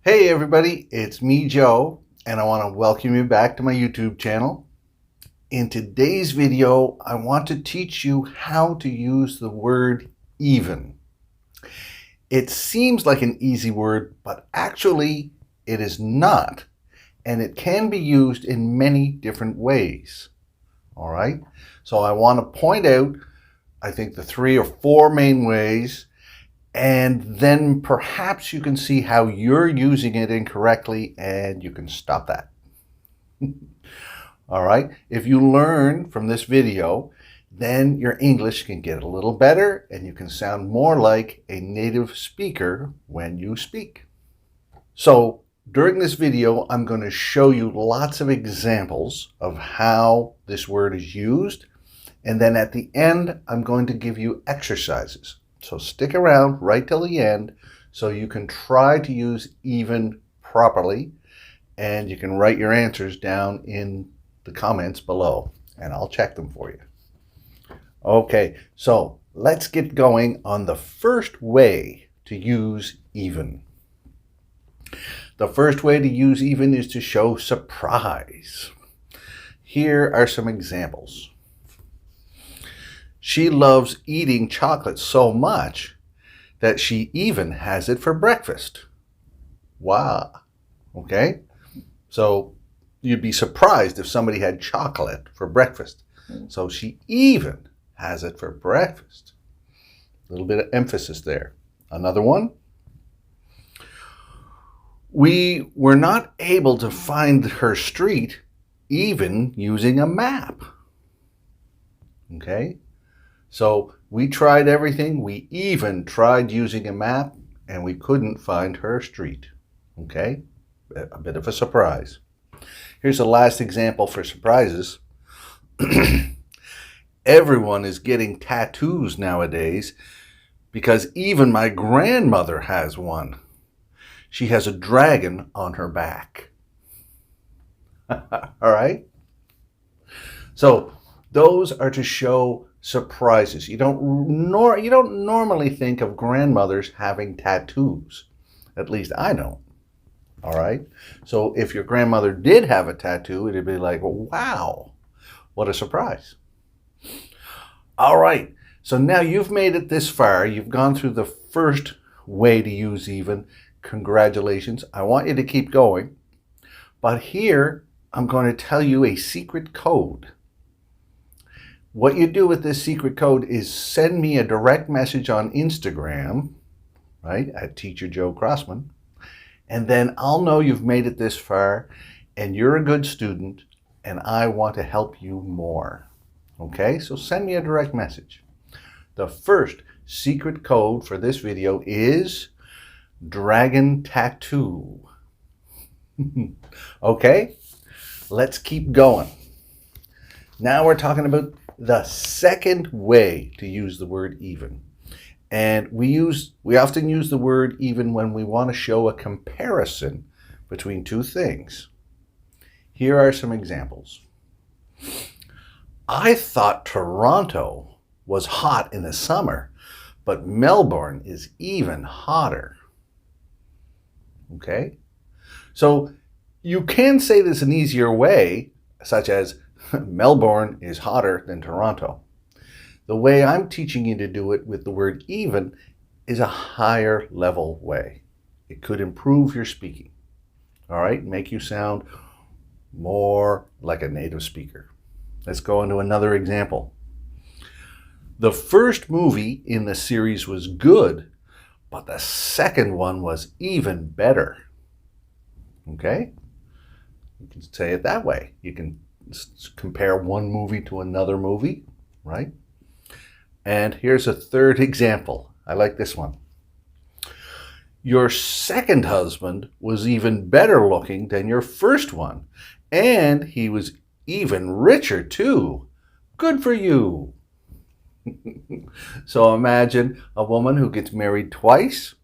Hey everybody, it's me, Joe, and I want to welcome you back to my YouTube channel. In today's video, I want to teach you how to use the word even. It seems like an easy word, but actually it is not, and it can be used in many different ways. All right, so I want to point out, I think, the 3 or 4 main ways, and then perhaps you can see how you're using it incorrectly and you can stop that. All right, if you learn from this video, then your English can get a little better and you can sound more like a native speaker when you speak. So during this video, I'm going to show you lots of examples of how this word is used. And then at the end, I'm going to give you exercises. So stick around right till the end so you can try to use even properly, and you can write your answers down in the comments below and I'll check them for you. Okay, so let's get going on the first way to use even. The first way to use even is to show surprise. Here are some examples. She loves eating chocolate so much that she even has it for breakfast. Wow. Okay? So you'd be surprised if somebody had chocolate for breakfast. So she even has it for breakfast. A little bit of emphasis there. Another one. We were not able to find her street even using a map. Okay? So we tried everything. We even tried using a map and we couldn't find her street. Okay? A bit of a surprise. Here's the last example for surprises. Everyone is getting tattoos nowadays because even my grandmother has one. She has a dragon on her back. All right? So those are to show surprises. You don't normally think of grandmothers having tattoos. At least I don't. All right? So if your grandmother did have a tattoo, it'd be like, wow, what a surprise. All right. So now you've made it this far. You've gone through the first way to use even. Congratulations. I want you to keep going. But here, I'm going to tell you a secret code. What you do with this secret code is send me a direct message on Instagram, right, at Teacher Joe Crossman, and then I'll know you've made it this far and you're a good student and I want to help you more. Okay, so send me a direct message. The first secret code for this video is dragon tattoo. Okay, let's keep going. Now we're talking about the second way to use the word even. And we often use the word even when we want to show a comparison between two things. Here are some examples. I thought Toronto was hot in the summer, but Melbourne is even hotter. Okay? So you can say this an easier way, such as Melbourne is hotter than Toronto. The way I'm teaching you to do it with the word even is a higher level way. It could improve your speaking. All right, make you sound more like a native speaker. Let's go into another example. The first movie in the series was good, but the second one was even better. Okay? You can say it that way. You can compare one movie to another movie, right? And here's a third example. I like this one. Your second husband was even better looking than your first one, and he was even richer too. Good for you. So imagine a woman who gets married twice.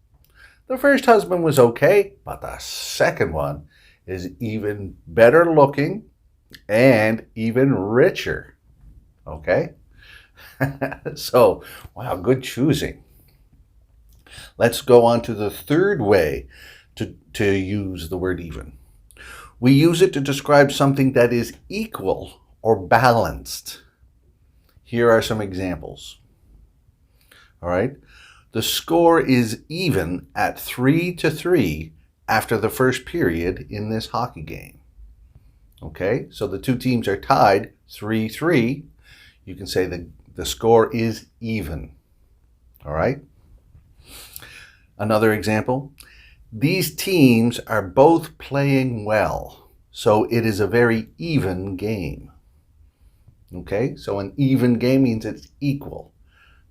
The first husband was okay, but the second one is even better looking and even richer. Okay? So, wow, good choosing. Let's go on to the third way to use the word even. We use it to describe something that is equal or balanced. Here are some examples. All right. The score is even at 3-3 after the first period in this hockey game. Okay, so the two teams are tied 3-3. You can say the score is even. All right. Another example. These teams are both playing well, so it is a very even game. Okay, so an even game means it's equal.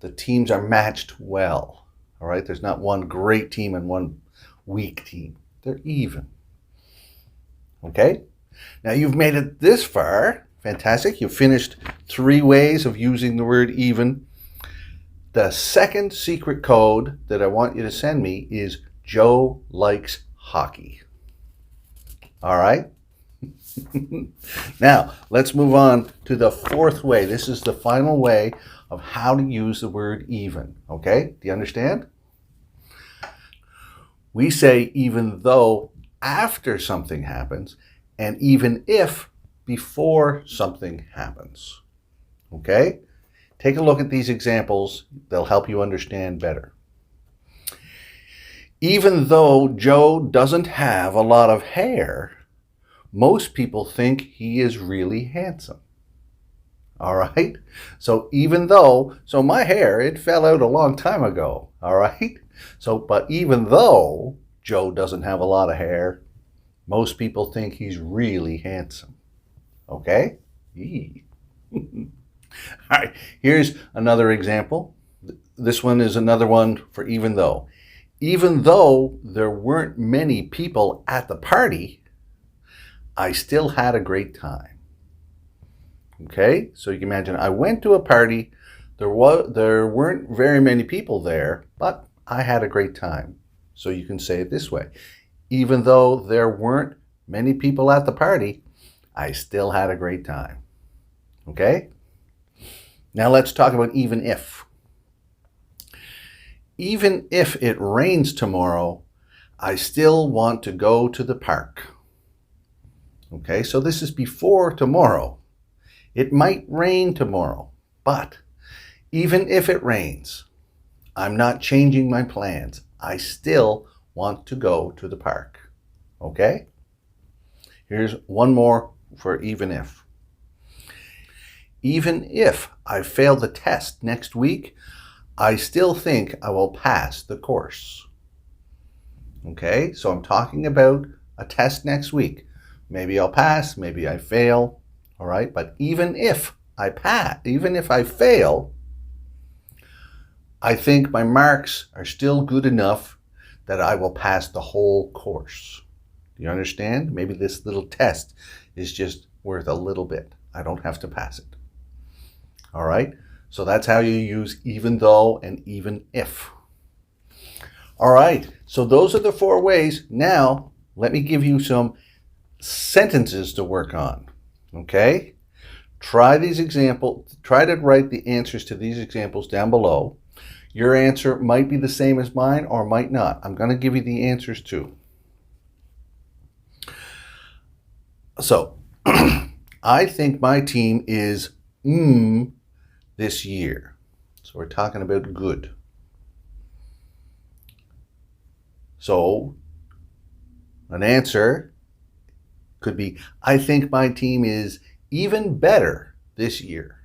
The teams are matched well. All right, there's not one great team and one weak team. They're even. Okay, now you've made it this far. Fantastic. You've finished 3 ways of using the word even. The second secret code that I want you to send me is Joe likes hockey. All right. Now, let's move on to the 4th way. This is the final way of how to use the word even. Okay? Do you understand? We say even though after something happens and even if before something happens. Okay? Take a look at these examples. They'll help you understand better. Even though Joe doesn't have a lot of hair, most people think he is really handsome. All right? So so my hair, it fell out a long time ago. All right? But even though Joe doesn't have a lot of hair, most people think he's really handsome. Okay? All right, here's another example. This one is another one for even though. Even though there weren't many people at the party, I still had a great time. Okay, so you can imagine I went to a party. There weren't very many people there, but I had a great time. So you can say it this way. Even though there weren't many people at the party, I still had a great time. Okay? Now let's talk about even if. Even if it rains tomorrow, I still want to go to the park. Okay, so this is before tomorrow. It might rain tomorrow, but even if it rains, I'm not changing my plans. I still want to go to the park. Okay? Here's one more for even if. Even if I fail the test next week, I still think I will pass the course. Okay, so I'm talking about a test next week. Maybe I'll pass, maybe I fail. All right, but even if I fail, I think my marks are still good enough that I will pass the whole course. Do you understand? Maybe this little test is just worth a little bit. I don't have to pass it. All right, so that's how you use even though and even if. All right, so those are the 4 ways. Now, let me give you some sentences to work on. Okay? Try these examples. Try to write the answers to these examples down below. Your answer might be the same as mine or might not. I'm going to give you the answers too. So, I think my team is this year. So we're talking about good. So an answer could be, I think my team is even better this year.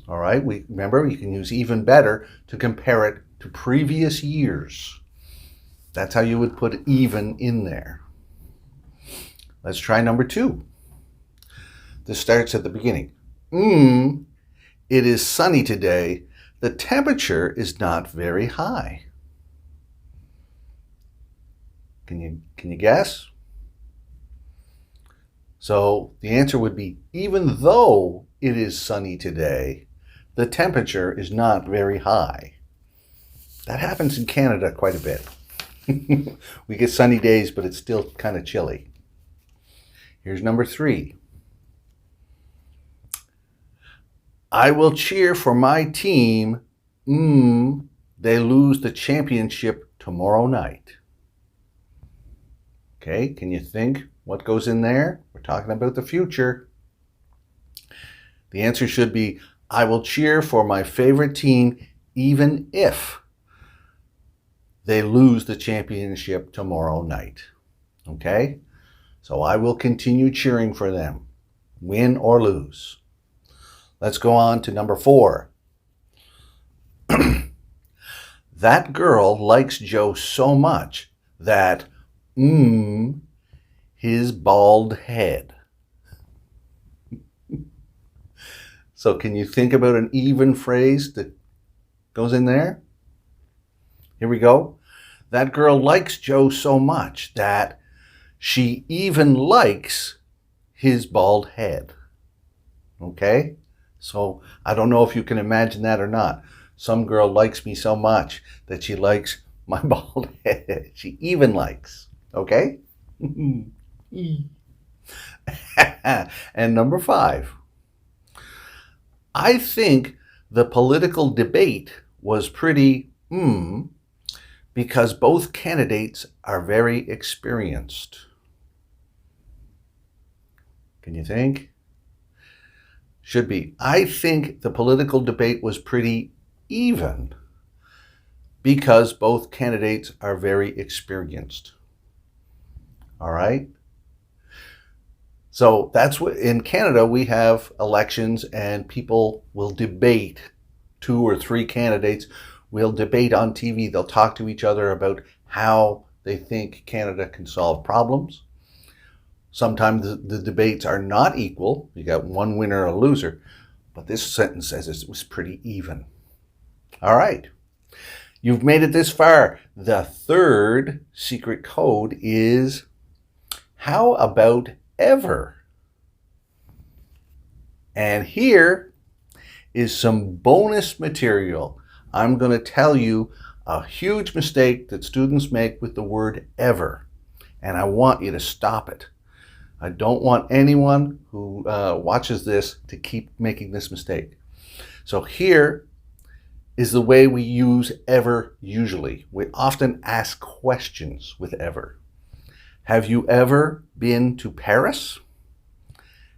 All right, remember you can use even better to compare it to previous years. That's how you would put even in there. Let's try number 2. This starts at the beginning. It is sunny today. The temperature is not very high. Can you guess? So the answer would be, even though it is sunny today, the temperature is not very high. That happens in Canada quite a bit. We get sunny days, but it's still kind of chilly. Here's number 3. I will cheer for my team. They lose the championship tomorrow night. Okay, can you think what goes in there? We're talking about the future. The answer should be, I will cheer for my favorite team even if they lose the championship tomorrow night. Okay? So I will continue cheering for them, win or lose. Let's go on to number 4. That girl likes Joe so much that, his bald head. So can you think about an even phrase that goes in there? Here we go. That girl likes Joe so much that she even likes his bald head. Okay? So I don't know if you can imagine that or not. Some girl likes me so much that she likes my bald head. She even likes. Okay? And number 5. I think the political debate was pretty because both candidates are very experienced. Can you think? Should be, I think the political debate was pretty even because both candidates are very experienced. All right? So that's what, in Canada, we have elections and people will debate. 2 or 3 candidates will debate on TV. They'll talk to each other about how they think Canada can solve problems. Sometimes the debates are not equal. You got one winner or a loser. But this sentence says it was pretty even. All right. You've made it this far. The 3rd secret code is, how about ever? And here is some bonus material. I'm going to tell you a huge mistake that students make with the word ever. And I want you to stop it. I don't want anyone who watches this to keep making this mistake. So here is the way we use ever usually. We often ask questions with ever. Have you ever been to Paris?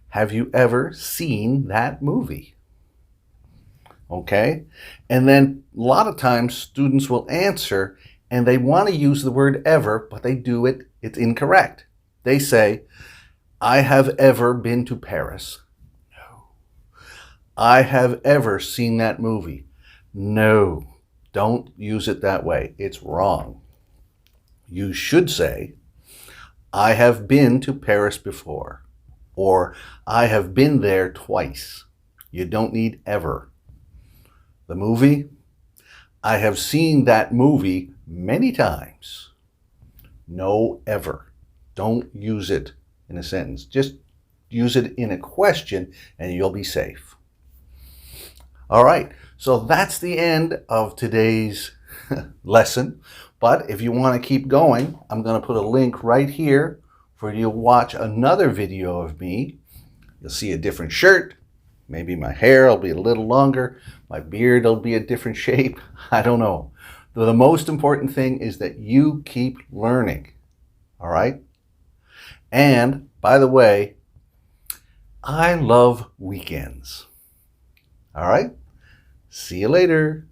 Have you ever seen that movie? Okay? And then a lot of times students will answer and they want to use the word ever, but they do it, it's incorrect. They say, I have ever been to Paris. No. I have ever seen that movie. No. Don't use it that way. It's wrong. You should say, I have been to Paris before, or I have been there twice. You don't need ever. The movie, I have seen that movie many times. No ever. Don't use it in a sentence. Just use it in a question and you'll be safe. All right, so that's the end of today's lesson. But if you want to keep going, I'm going to put a link right here for you to watch another video of me. You'll see a different shirt. Maybe my hair will be a little longer. My beard will be a different shape. I don't know. The most important thing is that you keep learning. All right? And, by the way, I love weekends. All right? See you later.